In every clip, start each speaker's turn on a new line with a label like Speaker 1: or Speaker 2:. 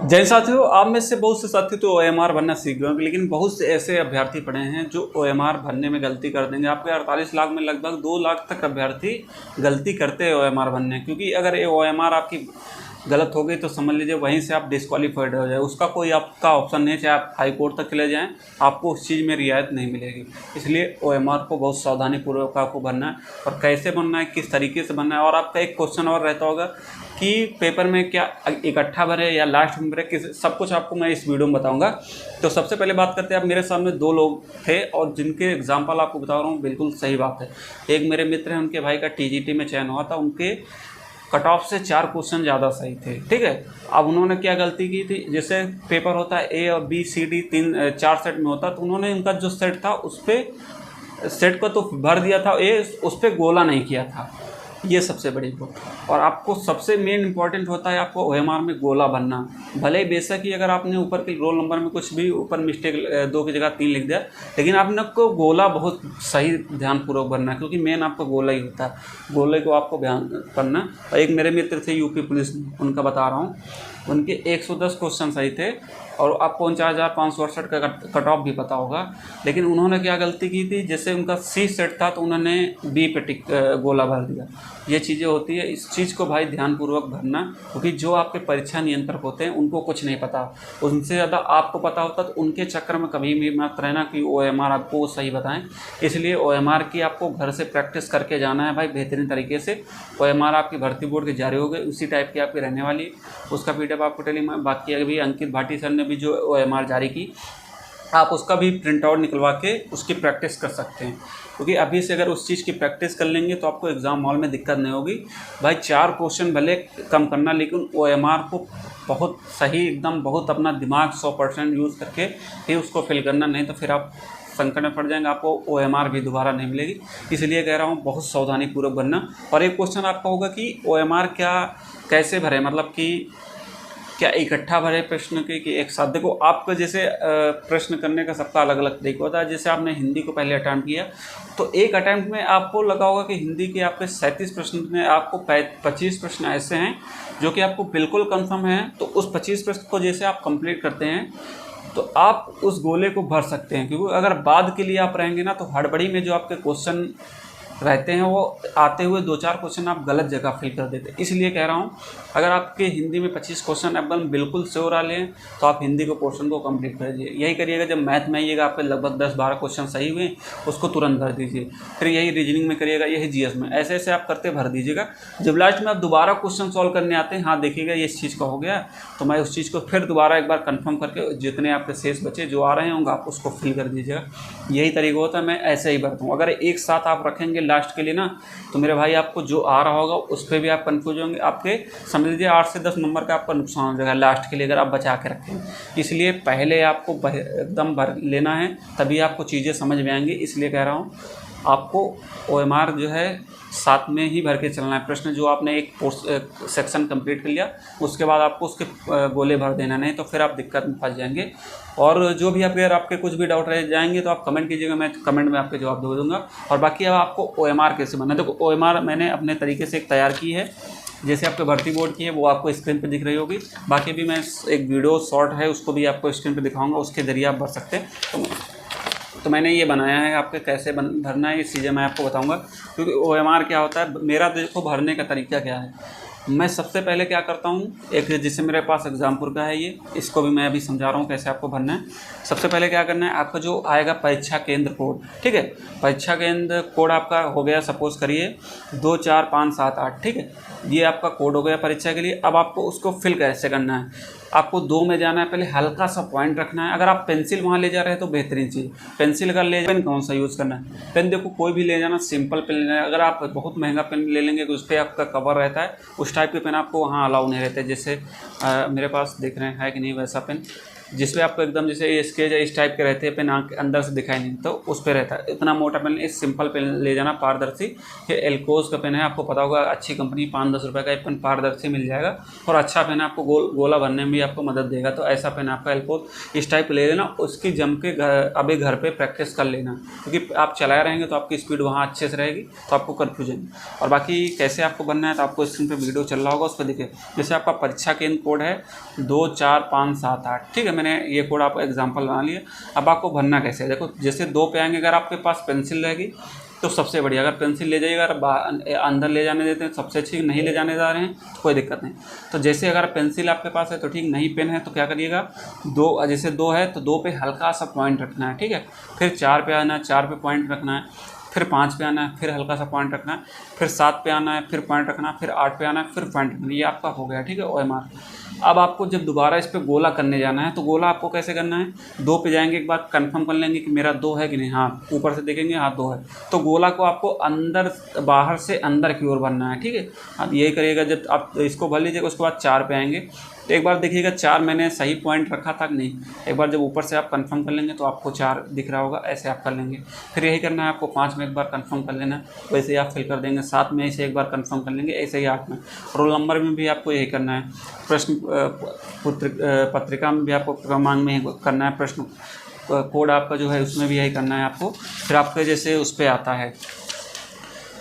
Speaker 1: जैन साथियों, आप में से बहुत से साथी तो ओएमआर भरना सीख गए होंगे, लेकिन बहुत से ऐसे अभ्यर्थी पड़े हैं जो ओएमआर भरने में गलती कर देंगे। आपके 48 लाख में लगभग 2 लाख तक अभ्यर्थी गलती करते हैं ओएमआर भरने, क्योंकि अगर ये ओएमआर आपकी गलत हो गई तो समझ लीजिए वहीं से आप डिस्क्वालीफाइड हो जाए। उसका कोई आपका ऑप्शन नहीं है, चाहे आप हाई कोर्ट तक चले जाएँ, आपको उस चीज़ में रियायत नहीं मिलेगी। इसलिए ओएमआर को बहुत सावधानीपूर्वक आपको भरना है, और कैसे भरना है, किस तरीके से भरना है। और आपका एक क्वेश्चन और रहता होगा कि पेपर में क्या इकट्ठा भरे या लास्ट में भरे, किस सब कुछ आपको मैं इस वीडियो में बताऊंगा। तो सबसे पहले बात करते हैं, आप मेरे सामने 2 लोग थे और जिनके एग्जाम्पल आपको बता रहा हूँ, बिल्कुल सही बात है। एक मेरे मित्र हैं, उनके भाई का टीजीटी में चयन हुआ था, उनके कट ऑफ से 4 क्वेश्चन ज़्यादा सही थे, ठीक है। अब उन्होंने क्या गलती की थी, जैसे पेपर होता है ए और बी सी डी 4 सेट में होता, तो उन्होंने उनका जो सेट था उस पर सेट को तो भर दिया था, उस पर गोला नहीं किया था। ये सबसे बड़ी बात। और आपको सबसे मेन इंपॉर्टेंट होता है आपको ओएमआर में गोला भरना। भले ही बेशक ही अगर आपने ऊपर के रोल नंबर में कुछ भी ऊपर मिस्टेक 2 की जगह 3 लिख दिया, लेकिन आपने को गोला बहुत सही ध्यानपूर्वक भरना है, क्योंकि मेन आपका गोला ही होता है। गोले को आपको ध्यान करना। और एक मेरे मित्र थे यूपी पुलिस, उनका बता रहा हूँ, उनके 110 क्वेश्चन सही थे और आपको 49,568 का कट ऑफ भी पता होगा। लेकिन उन्होंने क्या गलती की थी, जैसे उनका सी सेट था तो उन्होंने बी पे गोला भर दिया। ये चीज़ें होती है, इस चीज़ को भाई ध्यानपूर्वक भरना, क्योंकि जो आपके परीक्षा नियंत्रक होते हैं उनको कुछ नहीं पता, उनसे ज़्यादा आपको पता होता। तो उनके चक्कर में कभी भी मत रहना कि ओएमआर आपको सही बताएं। इसलिए ओएमआर की आपको घर से प्रैक्टिस करके जाना है भाई, बेहतरीन तरीके से। ओएमआर आपकी भर्ती बोर्ड के जारी हो गए, उसी टाइप की आपकी रहने वाली, उसका पीडीएफ आपको टेलीग्राम। बाकी अभी अंकित भाटी सर ने भी जो ओएमआर जारी की, आप उसका भी प्रिंट आउट निकलवा के उसकी प्रैक्टिस कर सकते हैं, क्योंकि अभी से अगर उस चीज़ की प्रैक्टिस कर लेंगे तो आपको एग्ज़ाम हॉल में दिक्कत नहीं होगी। भाई 4 क्वेश्चन भले कम करना, लेकिन ओएमआर को बहुत सही एकदम बहुत अपना दिमाग 100% यूज़ करके ही उसको फिल करना, नहीं तो फिर आप संकट में पड़ जाएंगे, आपको ओएमआर भी दोबारा नहीं मिलेगी। इसलिए कह रहा हूँ बहुत सावधानीपूर्वक बनना। और एक क्वेश्चन आपका होगा कि ओएमआर क्या कैसे भरे, मतलब कि क्या इकट्ठा भरे प्रश्न के कि एक साथ। देखो, आपको जैसे प्रश्न करने का सबका अलग अलग तरीका होता है। जैसे आपने हिंदी को पहले अटैम्प्ट किया तो एक अटैम्प्ट में आपको लगा होगा कि हिंदी के आपके 37 प्रश्न में आपको 25 प्रश्न ऐसे हैं जो कि आपको बिल्कुल कंफर्म है। तो उस 25 प्रश्न को जैसे आप कंप्लीट करते हैं तो आप उस गोले को भर सकते हैं, क्योंकि अगर बाद के लिए आप रहेंगे ना तो हड़बड़ी में जो आपके क्वेश्चन रहते हैं वो आते हुए 2-4 क्वेश्चन आप गलत जगह फिल कर देते हैं। इसलिए कह रहा हूँ, अगर आपके हिंदी में 25 क्वेश्चन एकदम बिल्कुल श्योर आ लें तो आप हिंदी को पोर्शन को कंप्लीट कर दीजिए। यही करिएगा जब मैथ में आइएगा, आपके लगभग 10-12 क्वेश्चन सही हुए, उसको तुरंत भर दीजिए। फिर यही रीजनिंग में करिएगा, यही जीएस में, ऐसे ऐसे आप करते भर दीजिएगा। जब लास्ट में आप दोबारा क्वेश्चन सॉल्व करने आते हैं, हाँ देखिएगा ये इस चीज़ का हो गया, तो मैं उस चीज़ को फिर दोबारा एक बार कन्फर्म करके जितने आपके शेष बचे जो आ रहे होंगे आप उसको फिल कर दीजिएगा। यही तरीका होता है, मैं ऐसे ही भरता हूँ। अगर एक साथ आप रखेंगे लास्ट के लिए ना, तो मेरे भाई आपको जो आ रहा होगा उस पर भी आप कंफ्यूज होंगे। आपके समझ लीजिए 8 से 10 नंबर का आपका नुकसान हो जाएगा लास्ट के लिए, अगर आप बचा के रखें। इसलिए पहले आपको एकदम भर लेना है, तभी आपको चीज़ें समझ में आएंगी। इसलिए कह रहा हूँ आपको ओएमआर जो है साथ में ही भर के चलना है। प्रश्न जो आपने एक सेक्शन कंप्लीट कर लिया, उसके बाद आपको उसके गोले भर देना, नहीं तो फिर आप दिक्कत में फंस जाएंगे। और जो भी अगर आपके कुछ भी डाउट रह जाएंगे तो आप कमेंट कीजिएगा, मैं कमेंट में आपके जवाब दे दूँगा। और बाकी अब आपको ओएमआर कैसे बनना है, देखो ओएमआर मैंने अपने तरीके से एक तैयार की है, जैसे आपके भर्ती बोर्ड की है वो आपको स्क्रीन पे दिख रही होगी। बाकी भी मैं एक वीडियो शॉर्ट है उसको भी आपको स्क्रीन पे दिखाऊंगा, उसके ज़रिए आप भर सकते हैं। तो मैंने ये बनाया है, आपके कैसे भरना है ये चीज़ें मैं आपको बताऊंगा। क्योंकि ओएमआर क्या होता है, मेरा देखो भरने का तरीका क्या है। मैं सबसे पहले क्या करता हूँ, एक जैसे मेरे पास एग्जामपुर का है ये, इसको भी मैं अभी समझा रहा हूँ कैसे आपको भरना है। सबसे पहले क्या करना है, आपका जो आएगा परीक्षा केंद्र कोड, ठीक है, परीक्षा केंद्र कोड आपका हो गया, सपोज करिए 2 4 5 7 8, ठीक है, ये आपका कोड हो गया परीक्षा के लिए। अब आपको उसको फिल कैसे करना है, आपको 2 में जाना है, पहले हल्का सा पॉइंट रखना है। अगर आप पेंसिल वहाँ ले जा रहे हैं तो बेहतरीन चीज़, पेंसिल अगर ले, पेन कौन सा यूज़ करना है, पेन देखो कोई भी ले जाना, सिंपल पेन लेना है। अगर आप बहुत महंगा पेन ले लेंगे तो उस पर आपका कवर रहता है, उस टाइप के पेन आपको वहाँ अलाउ नहीं रहते। जैसे मेरे पास देख रहे हैं है कि नहीं वैसा पेन, जिसपे आपको एकदम जैसे ये स्केच है इस टाइप के रहते हैं, पेन आँख अंदर से दिखाई नहीं, तो उस पर रहता है। इतना मोटा पेन, इस सिंपल पेन ले जाना पारदर्शी। ये एल्कोज का पेन है, आपको पता होगा अच्छी कंपनी, 5-10 रुपये का एक पेन पारदर्शी मिल जाएगा और अच्छा पेन आपको गोला भरने में भी आपको मदद देगा। तो ऐसा पेन आपका एल्कोज इस टाइप ले लेना, उसकी जम के अभी घर पे प्रैक्टिस कर लेना, क्योंकि आप चलाए रहेंगे तो आपकी स्पीड वहाँ अच्छे से रहेगी, तो आपको कन्फ्यूजन। और बाकी कैसे आपको बनना है तो आपको स्क्रीन पे वीडियो चल रहा होगा, उस पर देखिए। जैसे आपका परीक्षा केंद्र कोड है 24578, ठीक है, मैंने ये कोड आपको एग्जाम्पल बना लिया। अब आपको भरना कैसे है, देखो जैसे 2 पे आएंगे, अगर आपके पास पेंसिल रहेगी तो सबसे बढ़िया, अगर पेंसिल ले जाइएगा, अगर अंदर ले जाने देते हैं सबसे अच्छी, नहीं ले जाने जा रहे हैं तो कोई दिक्कत नहीं। तो जैसे अगर पेंसिल आपके पास है तो ठीक, नहीं पेन है तो क्या करिएगा, 2, जैसे 2 है तो 2 पे हल्का सा पॉइंट रखना है, ठीक है। फिर 4 पे आना है, 4 पे पॉइंट रखना है, फिर 5 पे आना है, फिर हल्का सा पॉइंट रखना है, फिर 7 पे आना है, फिर पॉइंट रखना है, फिर 8 पे आना है, फिर पॉइंट रखना है। ये आपका हो गया, ठीक है, OMR। अब आपको जब दोबारा इस पे गोला करने जाना है तो गोला आपको कैसे करना है, 2 पे जाएंगे, एक बार कंफर्म कर लेंगे कि मेरा 2 है कि नहीं, हाँ, ऊपर से देखेंगे, हाँ 2 है, तो गोला को आपको अंदर, बाहर से अंदर की ओर भरना है, ठीक है। अब यही करिएगा, जब आप इसको भर लीजिएगा उसके बाद 4 पे आएंगे तो एक बार देखिएगा 4 मैंने सही पॉइंट रखा था कि नहीं। एक बार जब ऊपर से आप कंफर्म कर लेंगे तो आपको 4 दिख रहा होगा, ऐसे आप कर लेंगे। फिर यही करना है आपको, 5 में एक बार कंफर्म कर लेना, वैसे ही आप फिल कर देंगे। 7 में ऐसे एक बार कंफर्म कर लेंगे, ऐसे ही 8 में। रोल नंबर में भी आपको यही करना है। प्रश्न पत्रिका में भी आपको क्रमांक में ही करना है। प्रश्न कोड आपका जो है उसमें भी यही करना है आपको। फिर आपके जैसे उस पर आता है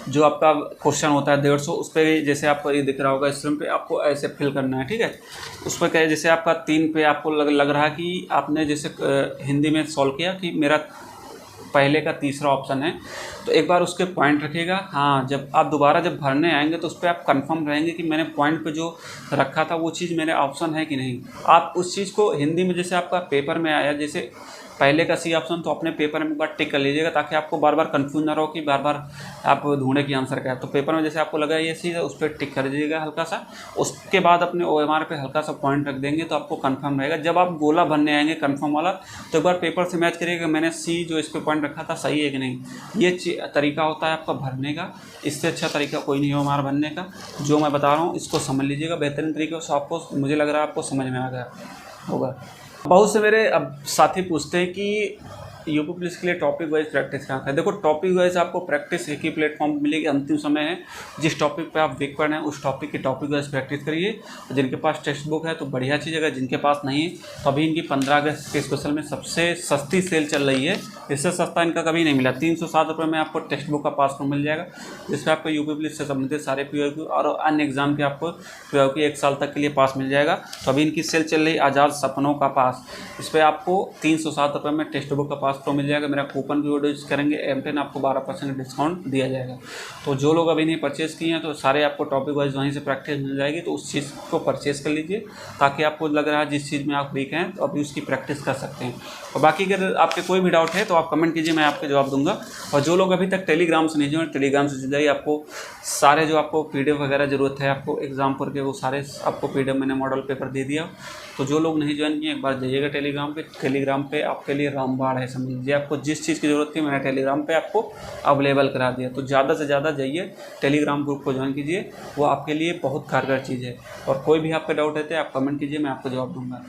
Speaker 1: जो आपका क्वेश्चन होता है 150, उस पर जैसे आपको ये दिख रहा होगा स्क्रीन पे, आपको ऐसे फिल करना है, ठीक है। उस पर क्या है, जैसे आपका 3 पे आपको लग रहा है कि आपने जैसे हिंदी में सॉल्व किया कि मेरा पहले का तीसरा ऑप्शन है, तो एक बार उसके पॉइंट रखिएगा। हाँ, जब आप दोबारा जब भरने आएंगे तो उस पर आप कंफर्म रहेंगे कि मैंने पॉइंट पे जो रखा था वो चीज़ मेरे ऑप्शन है कि नहीं। आप उस चीज़ को हिंदी में, जैसे आपका पेपर में आया जैसे पहले का सी ऑप्शन, तो अपने पेपर में एक बार टिक कर लीजिएगा, ताकि आपको बार बार कंफ्यूज ना रहो कि बार बार आप ढूंढे कि आंसर क्या है। तो पेपर में जैसे आपको लगा ये चीज़ है, उस पर टिक कर दीजिएगा हल्का सा। उसके बाद अपने OMR पे हल्का सा पॉइंट रख देंगे तो आपको कंफर्म रहेगा। जब आप गोला भरने आएंगे कंफर्म वाला, तो एक बार पेपर से मैच करिएगा मैंने सी जो इस पर पॉइंट रखा था सही है कि नहीं। ये तरीका होता है आपका भरने का, इससे अच्छा तरीका कोई नहीं है OMR भरने का। जो मैं बता रहा हूँ इसको समझ लीजिएगा बेहतरीन तरीके से, आपको मुझे लग रहा है आपको समझ में आ गया होगा। बहुत से मेरे अब साथी पूछते हैं कि यूपी पुलिस के लिए टॉपिक वाइज प्रैक्टिस कहाँ है। देखो, टॉपिक वाइज आपको प्रैक्टिस एक ही प्लेटफॉर्म मिलेगी। अंतिम समय है, जिस टॉपिक पे आप वीक पढ़ हैं उस टॉपिक की टॉपिक वाइज प्रैक्टिस करिए। जिनके पास टेक्स्ट बुक है तो बढ़िया चीज़ है, जिनके पास नहीं है तो अभी इनकी 15 अगस्त के स्पेशल में सबसे सस्ती सेल चल रही है। इससे सस्ता इनका कभी नहीं मिला। 307 रुपये में आपको टेक्स्ट बुक का पासबुक मिल जाएगा, जिसमें आपको यूपी पुलिस से संबंधित सारे PYQ और अन्य एग्जाम के आपको PYQ 1 साल तक के लिए पास मिल जाएगा। तो अभी इनकी सेल चल रही आज़ाद सपनों का पास, इस पर आपको 307 रुपये में टेक्स्ट बुक का पास प्रो मिल जाएगा। मेरा कूपन भी यूज करेंगे M10, आपको 12% डिस्काउंट दिया जाएगा। तो जो लोग अभी नहीं परचेज़ किए हैं तो सारे आपको टॉपिक वाइज वहीं से प्रैक्टिस मिल जाएगी, तो उस चीज़ को परचेज़ कर लीजिए, ताकि आपको लग रहा है जिस चीज़ में आप वीक हैं तो अभी उसकी प्रैक्टिस कर सकते हैं। और बाकी अगर आपके कोई भी डाउट है तो आप कमेंट कीजिए, मैं आपके जवाब दूंगा। और जो लोग अभी तक टेलीग्राम से नहीं जुड़े, टेलीग्राम से जुड़ जाइए। आपको सारे जो आपको PDF वगैरह ज़रूरत है आपको एग्जाम पर के, वो सारे आपको PDF मैंने मॉडल पेपर दे दिया। तो जो लोग नहीं ज्वाइन किए एक बार जाइएगा टेलीग्राम पे। टेलीग्राम पे आपके लिए रामबाण है, समझ लीजिए। आपको जिस चीज़ की ज़रूरत थी मैंने टेलीग्राम पे आपको अवेलेबल करा दिया। तो ज़्यादा से ज़्यादा जाइए टेलीग्राम ग्रुप को ज्वाइन कीजिए, वो आपके लिए बहुत कारगर चीज़ है। और कोई भी आपके डाउट रहते हैं आप कमेंट कीजिए, मैं आपको जवाब दूँगा।